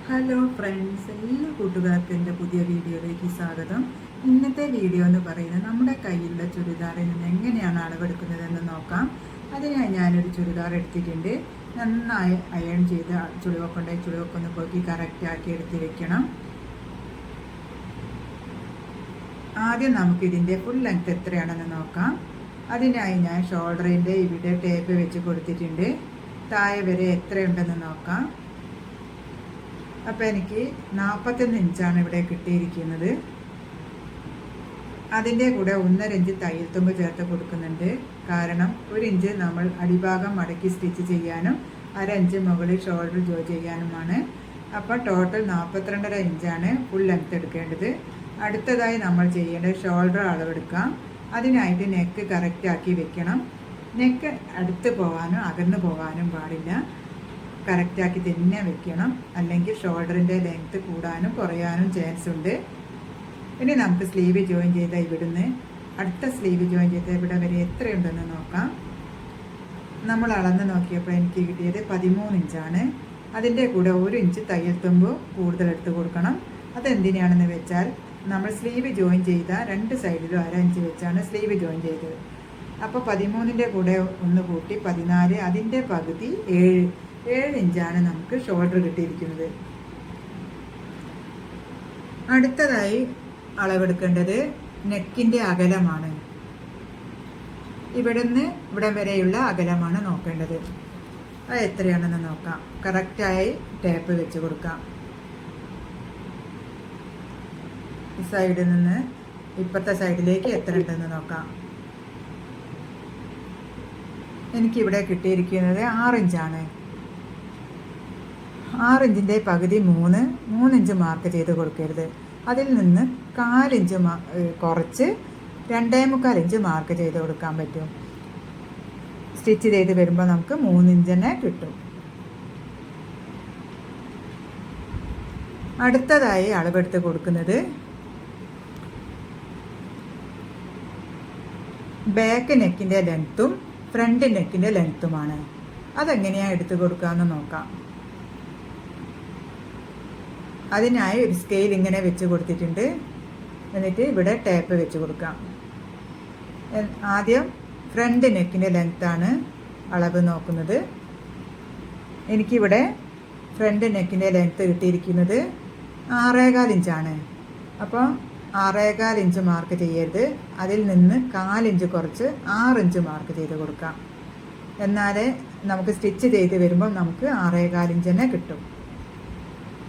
Hello friends, എല്ലാ കൂട്ടുകാർക്കും എൻ്റെ പുതിയ വീഡിയോയിലേക്ക് സ്വാഗതം. ഇന്നത്തെ വീഡിയോ എന്ന് പറയുന്നത് നമ്മുടെ കയ്യിലുള്ള ചുരിദാറിൽ നിന്ന് എങ്ങനെയാണ് അളവെടുക്കുന്നതെന്ന് നോക്കാം. അതിനായി ഞാനൊരു ചുരിദാർ എടുത്തിട്ടുണ്ട്. നന്നായി അയൺ ചെയ്ത് ചുളിവൊക്കെ ഒന്ന് പോക്കി കറക്റ്റാക്കി എടുത്ത് വെക്കണം. ആദ്യം നമുക്കിതിൻ്റെ ഫുൾ ലെങ്ത് എത്രയാണെന്ന് നോക്കാം. അതിനായി ഞാൻ ഷോൾഡറിൻ്റെ ഇവിടെ ടേപ്പ് വെച്ച് കൊടുത്തിട്ടുണ്ട്. താഴെ വരെ എത്രയുണ്ടെന്ന് നോക്കാം. അപ്പോൾ എനിക്ക് 41 ഇഞ്ചാണ് ഇവിടെ കിട്ടിയിരിക്കുന്നത്. അതിൻ്റെ കൂടെ 1.5 ഇഞ്ച് തയ്യൽ തുമ്പ് ചേർത്ത് കൊടുക്കുന്നുണ്ട്. കാരണം 1 ഇഞ്ച് നമ്മൾ അടിഭാഗം മടക്കി സ്റ്റിച്ച് ചെയ്യാനും 1/2 ഇഞ്ച് മുകളിൽ ഷോൾഡർ ജോ ചെയ്യാനുമാണ്. അപ്പോൾ ടോട്ടൽ 42.5 ഇഞ്ചാണ് ഫുൾ ലെങ്ത് എടുക്കേണ്ടത്. അടുത്തതായി നമ്മൾ ചെയ്യേണ്ടത് ഷോൾഡർ അളവെടുക്കാം. അതിനായിട്ട് നെക്ക് കറക്റ്റാക്കി വെക്കണം. നെക്ക് അടുത്ത് പോകാനും അകന്നു പോകാനും പാടില്ല. കറക്റ്റാക്കി തന്നെ വെക്കണം, അല്ലെങ്കിൽ ഷോൾഡറിൻ്റെ ലെങ്ത്ത് കൂടാനും കുറയാനും ചാൻസ് ഉണ്ട്. ഇനി നമുക്ക് സ്ലീവ് ജോയിൻ ചെയ്ത ഇവിടുന്ന് അടുത്ത സ്ലീവ് ജോയിൻ ചെയ്ത ഇവിടെ വരെ എത്രയുണ്ടെന്ന് നോക്കാം. നമ്മൾ അളന്ന് നോക്കിയപ്പോൾ എനിക്ക് കിട്ടിയത് 13 ഇഞ്ചാണ്. അതിൻ്റെ കൂടെ 1 ഇഞ്ച് തയ്യൽ തുമ്പ് കൂടുതൽ എടുത്ത് കൊടുക്കണം. അതെന്തിനാണെന്ന് വെച്ചാൽ നമ്മൾ സ്ലീവ് ജോയിൻ ചെയ്ത 2 സൈഡിലും 1/2 ഇഞ്ച് വെച്ചാണ് സ്ലീവ് ജോയിൻ ചെയ്തത്. അപ്പോൾ 13ൻ്റെ കൂടെ 1 കൂട്ടി 14, അതിൻ്റെ പകുതി 7 ഇഞ്ചാണ് നമുക്ക് ഷോൾഡർ കിട്ടിയിരിക്കുന്നത്. അടുത്തതായി അളവെടുക്കേണ്ടത് നെക്കിൻ്റെ അകലമാണ്. ഇവിടുന്ന് ഇവിടം വരെയുള്ള അകലമാണ് നോക്കേണ്ടത്. അത് എത്രയാണെന്ന് നോക്കാം. കറക്റ്റായി ടേപ്പ് വെച്ച് കൊടുക്കാം. ഈ സൈഡിൽ നിന്ന് ഇപ്പുറത്തെ സൈഡിലേക്ക് എത്ര ഉണ്ടെന്ന് നോക്കാം. എനിക്കിവിടെ കിട്ടിയിരിക്കുന്നത് 6 ഇഞ്ചാണ്. 6 ഇഞ്ചിൻ്റെ പകുതി 3 ഇഞ്ച് മാർക്ക് ചെയ്ത് കൊടുക്കരുത്. അതിൽ നിന്ന് 4 ഇഞ്ച് കുറച്ച് 2.25 ഇഞ്ച് മാർക്ക് ചെയ്ത് കൊടുക്കാൻ പറ്റും. സ്റ്റിച്ച് ചെയ്ത് വരുമ്പോൾ നമുക്ക് 3 ഇഞ്ച് തന്നെ കിട്ടും. അടുത്തതായി അളവെടുത്ത് കൊടുക്കുന്നത് ബാക്ക് നെക്കിൻ്റെ ലെങ്ത്തും ഫ്രണ്ട് നെക്കിൻ്റെ ലെങ്ത്തുമാണ്. അതെങ്ങനെയാണ് എടുത്ത് കൊടുക്കാമെന്ന് നോക്കാം. അതിനായി ഒരു സ്കെയിൽ ഇങ്ങനെ വെച്ച് കൊടുത്തിട്ടുണ്ട്. എന്നിട്ട് ഇവിടെ ടേപ്പ് വെച്ച് കൊടുക്കാം. ആദ്യം ഫ്രണ്ട് നെക്കിൻ്റെ ലെങ്ത്താണ് അളവ് നോക്കുന്നത്. എനിക്കിവിടെ ഫ്രണ്ട് നെക്കിൻ്റെ ലെങ്ത്ത് കിട്ടിയിരിക്കുന്നത് 6.25 ഇഞ്ചാണ്. അപ്പോൾ 6.25 ഇഞ്ച് മാർക്ക് ചെയ്യരുത്. അതിൽ നിന്ന് 4 ഇഞ്ച് കുറച്ച് 6 ഇഞ്ച് മാർക്ക് ചെയ്ത് കൊടുക്കാം. എന്നാലേ നമുക്ക് സ്റ്റിച്ച് ചെയ്ത് വരുമ്പോൾ നമുക്ക് 6.25 ഇഞ്ച് തന്നെ കിട്ടും.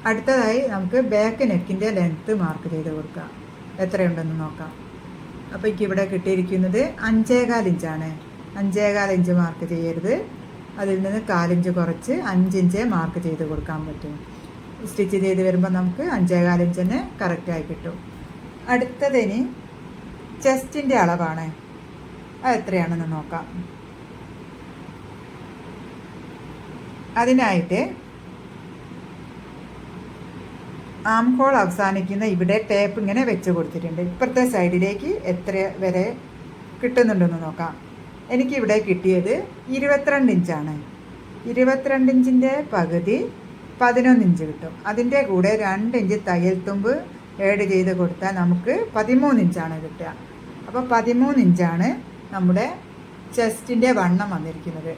അടുത്തതായി നമുക്ക് ബാക്ക് നെക്കിൻ്റെ ലെങ്ത്ത് മാർക്ക് ചെയ്ത് കൊടുക്കാം. എത്രയുണ്ടെന്ന് നോക്കാം. അപ്പോൾ എനിക്ക് ഇവിടെ കിട്ടിയിരിക്കുന്നത് 5.25 ഇഞ്ചാണ്. 5.25 ഇഞ്ച് മാർക്ക് ചെയ്യരുത്. അതിൽ നിന്ന് 4 ഇഞ്ച് കുറച്ച് 5 ഇഞ്ച് മാർക്ക് ചെയ്ത് കൊടുക്കാൻ പറ്റും. സ്റ്റിച്ച് ചെയ്ത് വരുമ്പോൾ നമുക്ക് 5.25 ഇഞ്ച് തന്നെ കറക്റ്റായി കിട്ടും. അടുത്തതിന് ചെസ്റ്റിൻ്റെ അളവാണ്. അത് എത്രയാണെന്ന് നോക്കാം. അതിനായിട്ട് ആം ഹോൾ അവസാനിക്കുന്ന ഇവിടെ ടേപ്പ് ഇങ്ങനെ വെച്ച് കൊടുത്തിട്ടുണ്ട്. ഇപ്പുറത്തെ സൈഡിലേക്ക് എത്ര വരെ കിട്ടുന്നുണ്ടെന്ന് നോക്കാം. എനിക്കിവിടെ കിട്ടിയത് 22 ഇഞ്ചാണ്. 22 ഇഞ്ചിൻ്റെ പകുതി 11 ഇഞ്ച് കിട്ടും. അതിൻ്റെ കൂടെ 2 ഇഞ്ച് തയ്യൽ തുമ്പ് ഏഡ് ചെയ്ത് കൊടുത്താൽ നമുക്ക് 13 ഇഞ്ചാണ് കിട്ടുക. അപ്പോൾ 13 ഇഞ്ചാണ് നമ്മുടെ ചെസ്റ്റിൻ്റെ വണ്ണം വന്നിരിക്കുന്നത്.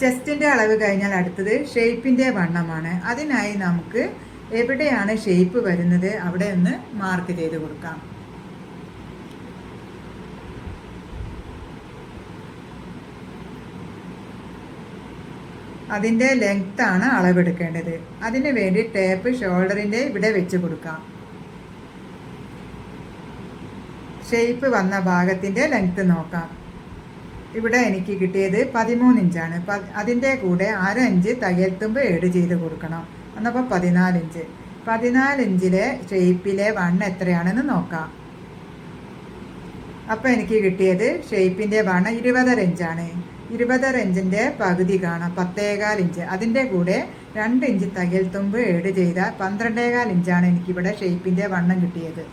ചെസ്റ്റിൻ്റെ അളവ് കഴിഞ്ഞാൽ അടുത്തത് ഷേപ്പിൻ്റെ വണ്ണമാണ്. അതിനായി നമുക്ക് എവിടെയാണ് ഷേപ്പ് വരുന്നത് അവിടെ ഒന്ന് മാർക്ക് ചെയ്ത് കൊടുക്കാം. അതിൻ്റെ ലെങ്ത്താണ് അളവെടുക്കേണ്ടത്. അതിന് വേണ്ടി ടേപ്പ് ഷോൾഡറിൻ്റെ ഇവിടെ വെച്ച് കൊടുക്കാം. ഷേപ്പ് വന്ന ഭാഗത്തിൻ്റെ ലെങ്ത്ത് നോക്കാം. ഇവിടെ എനിക്ക് കിട്ടിയത് 13 ഇഞ്ചാണ്. അതിൻ്റെ കൂടെ 1/2 ഇഞ്ച് തയ്യൽ തുമ്പ് ഏഡ് ചെയ്ത് കൊടുക്കണം. എന്നപ്പോൾ 14 ഇഞ്ച്. 14 ഇഞ്ചിലെ ഷേപ്പിലെ വണ്ണം എത്രയാണെന്ന് നോക്കാം. അപ്പോൾ എനിക്ക് കിട്ടിയത് ഷേപ്പിൻ്റെ വണ്ണം 20.5 ഇഞ്ചാണ്. 20.5 ഇഞ്ചിൻ്റെ പകുതി കാണാം 10.25 ഇഞ്ച്. അതിൻ്റെ കൂടെ 2 ഇഞ്ച് തയ്യൽ തുമ്പ് ഏഡ് ചെയ്ത 12.25 ഇഞ്ചാണ് എനിക്കിവിടെ ഷേപ്പിൻ്റെ വണ്ണം കിട്ടിയത്.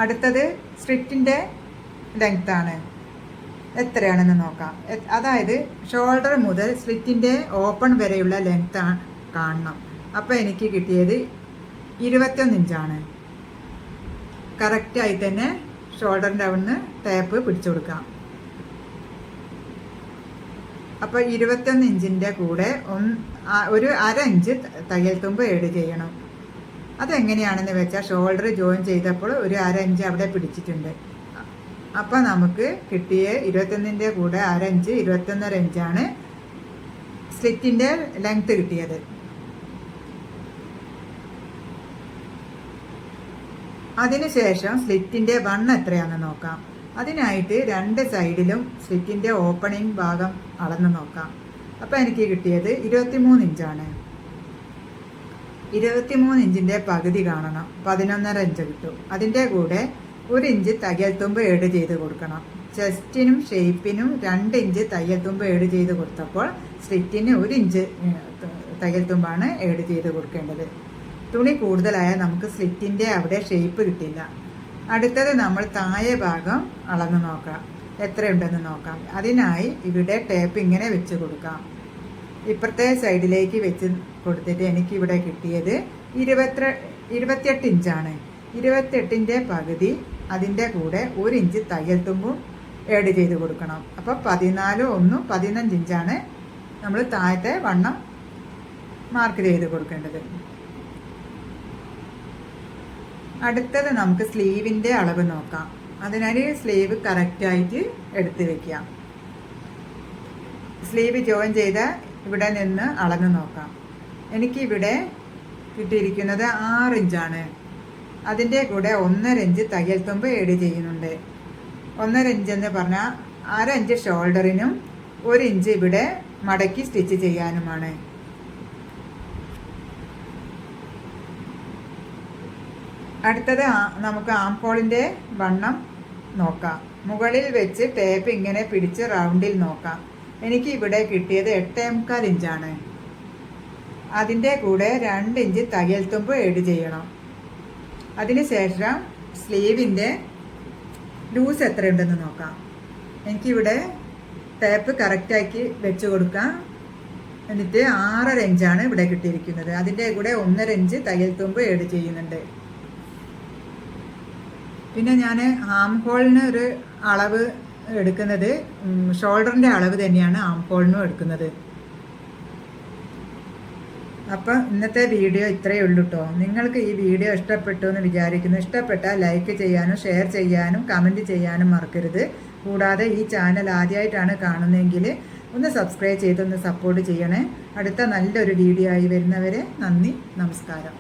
അടുത്തത് സ്ട്രിറ്റിൻ്റെ ലെങ്ത്താണ്. എത്രയാണെന്ന് നോക്കാം. അതായത് ഷോൾഡർ മുതൽ സ്ലിറ്റിൻ്റെ ഓപ്പൺ വരെയുള്ള ലെങ്ത് കാണണം. അപ്പോൾ എനിക്ക് കിട്ടിയത് 21 ഇഞ്ചാണ്. കറക്റ്റായി തന്നെ ഷോൾഡറിൻ്റെ അവിടുന്ന് ടേപ്പ് പിടിച്ചു കൊടുക്കാം. അപ്പോൾ 21 ഇഞ്ചിൻ്റെ കൂടെ ഒരു 1/2 ഇഞ്ച് തയ്യൽ തുമ്പ് ഏഡ് ചെയ്യണം. അതെങ്ങനെയാണെന്ന് വെച്ചാൽ ഷോൾഡർ ജോയിൻ ചെയ്തപ്പോൾ ഒരു 1/2 ഇഞ്ച് അവിടെ പിടിച്ചിട്ടുണ്ട്. അപ്പോൾ നമുക്ക് കിട്ടിയ 21ൻ്റെ കൂടെ 1/2 ഇഞ്ച് 21.5 ഇഞ്ചാണ് സ്ലിറ്റിൻ്റെ ലെങ്ത് കിട്ടിയത്. അതിനുശേഷം സ്ലിറ്റിൻ്റെ വണ്ണം എത്രയാണെന്ന് നോക്കാം. അതിനായിട്ട് 2 സൈഡിലും സ്ലിറ്റിൻ്റെ ഓപ്പണിംഗ് ഭാഗം അളന്ന് നോക്കാം. അപ്പോൾ എനിക്ക് കിട്ടിയത് 23 ഇഞ്ചാണ്. 23 ഇഞ്ചിൻ്റെ പകുതി കാണണം, 11.5 ഇഞ്ച് കിട്ടും. അതിൻ്റെ കൂടെ 1 ഇഞ്ച് തയ്യൽ തുമ്പ് ഏഡ് ചെയ്ത് കൊടുക്കണം. ചെസ്റ്റിനും ഷേപ്പിനും 2 ഇഞ്ച് തയ്യൽ തുമ്പ് ഏഡ് ചെയ്ത് കൊടുത്തപ്പോൾ സ്ലിറ്റിന് 1 ഇഞ്ച് തയ്യൽ തുമ്പാണ് ഏഡ് ചെയ്ത് കൊടുക്കേണ്ടത്. തുണി കൂടുതലായാൽ നമുക്ക് സ്ലിറ്റിൻ്റെ അവിടെ ഷേപ്പ് കിട്ടില്ല. അടുത്തത് നമ്മൾ താഴെ ഭാഗം അളന്ന് നോക്കാം, എത്രയുണ്ടെന്ന് നോക്കാം. അതിനായി ഇവിടെ ടേപ്പ് ഇങ്ങനെ വെച്ച് കൊടുക്കാം. ഇപ്പുറത്തെ സൈഡിലേക്ക് വെച്ച് കൊടുത്തിട്ട് എനിക്കിവിടെ കിട്ടിയത് 28 ഇഞ്ചാണ്. 28ൻ്റെ പകുതി അതിൻ്റെ കൂടെ 1 ഇഞ്ച് തയ്യൽ തുമ്പും ഏഡ് ചെയ്ത് കൊടുക്കണം. അപ്പോൾ 14 1 15 ഇഞ്ചാണ് നമ്മൾ താഴത്തെ വണ്ണം മാർക്ക് ചെയ്ത് കൊടുക്കേണ്ടത്. അടുത്തത് നമുക്ക് സ്ലീവിൻ്റെ അളവ് നോക്കാം. അതിനായി സ്ലീവ് കറക്റ്റായിട്ട് എടുത്ത് വെക്കാം. സ്ലീവ് ജോയിൻ ചെയ്ത ഇവിടെ നിന്ന് അളന്ന് നോക്കാം. എനിക്കിവിടെ കിട്ടിയിരിക്കുന്നത് 6 ഇഞ്ചാണ്. അതിൻ്റെ കൂടെ 1.5 ഇഞ്ച് തയ്യൽ തുമ്പ് ഏഡ് ചെയ്യുന്നുണ്ട്. 1.5 ഇഞ്ച് എന്ന് പറഞ്ഞാൽ 1/2 ഇഞ്ച് ഷോൾഡറിനും 1 ഇഞ്ച് ഇവിടെ മടക്കി സ്റ്റിച്ച് ചെയ്യാനുമാണ്. അടുത്തത് നമുക്ക് ആംഹോളിൻ്റെ വണ്ണം നോക്കാം. മുകളിൽ വെച്ച് ടേപ്പ് ഇങ്ങനെ പിടിച്ച് റൗണ്ടിൽ നോക്കാം. എനിക്ക് ഇവിടെ കിട്ടിയത് 8.25 ഇഞ്ചാണ്. അതിൻ്റെ കൂടെ 2 ഇഞ്ച് തയ്യൽ തുമ്പ് ഏഡ് ചെയ്യണം. അതിനുശേഷം സ്ലീവിൻ്റെ ലൂസ് എത്രയുണ്ടെന്ന് നോക്കാം. എനിക്കിവിടെ ടേപ്പ് കറക്റ്റാക്കി വെച്ച് കൊടുക്കാം. എന്നിട്ട് 6.5 ഇഞ്ചാണ് ഇവിടെ കിട്ടിയിരിക്കുന്നത്. അതിൻ്റെ കൂടെ 1.5 ഇഞ്ച് തയ്യൽ തുമ്പ് ഏഡ് ചെയ്യുന്നുണ്ട്. പിന്നെ ഞാൻ ആം ഹോളിന് ഒരു അളവ് എടുക്കുന്നത് ഷോൾഡറിൻ്റെ അളവ് തന്നെയാണ് ആം ഹോളിനും എടുക്കുന്നത്. അപ്പം ഇന്നത്തെ വീഡിയോ ഇത്രയേ ഉള്ളൂ കേട്ടോ. നിങ്ങൾക്ക് ഈ വീഡിയോ ഇഷ്ടപ്പെട്ടു എന്ന് വിചാരിക്കുന്നു. ഇഷ്ടപ്പെട്ടാൽ ലൈക്ക് ചെയ്യാനും ഷെയർ ചെയ്യാനും കമൻറ്റ് ചെയ്യാനും മറക്കരുത്. കൂടാതെ ഈ ചാനൽ ആദ്യമായിട്ടാണ് കാണുന്നതെങ്കിൽ ഒന്ന് സബ്സ്ക്രൈബ് ചെയ്തൊന്ന് സപ്പോർട്ട് ചെയ്യണേ. അടുത്ത നല്ലൊരു വീഡിയോ ആയി വരുന്നവരെ നന്ദി, നമസ്കാരം.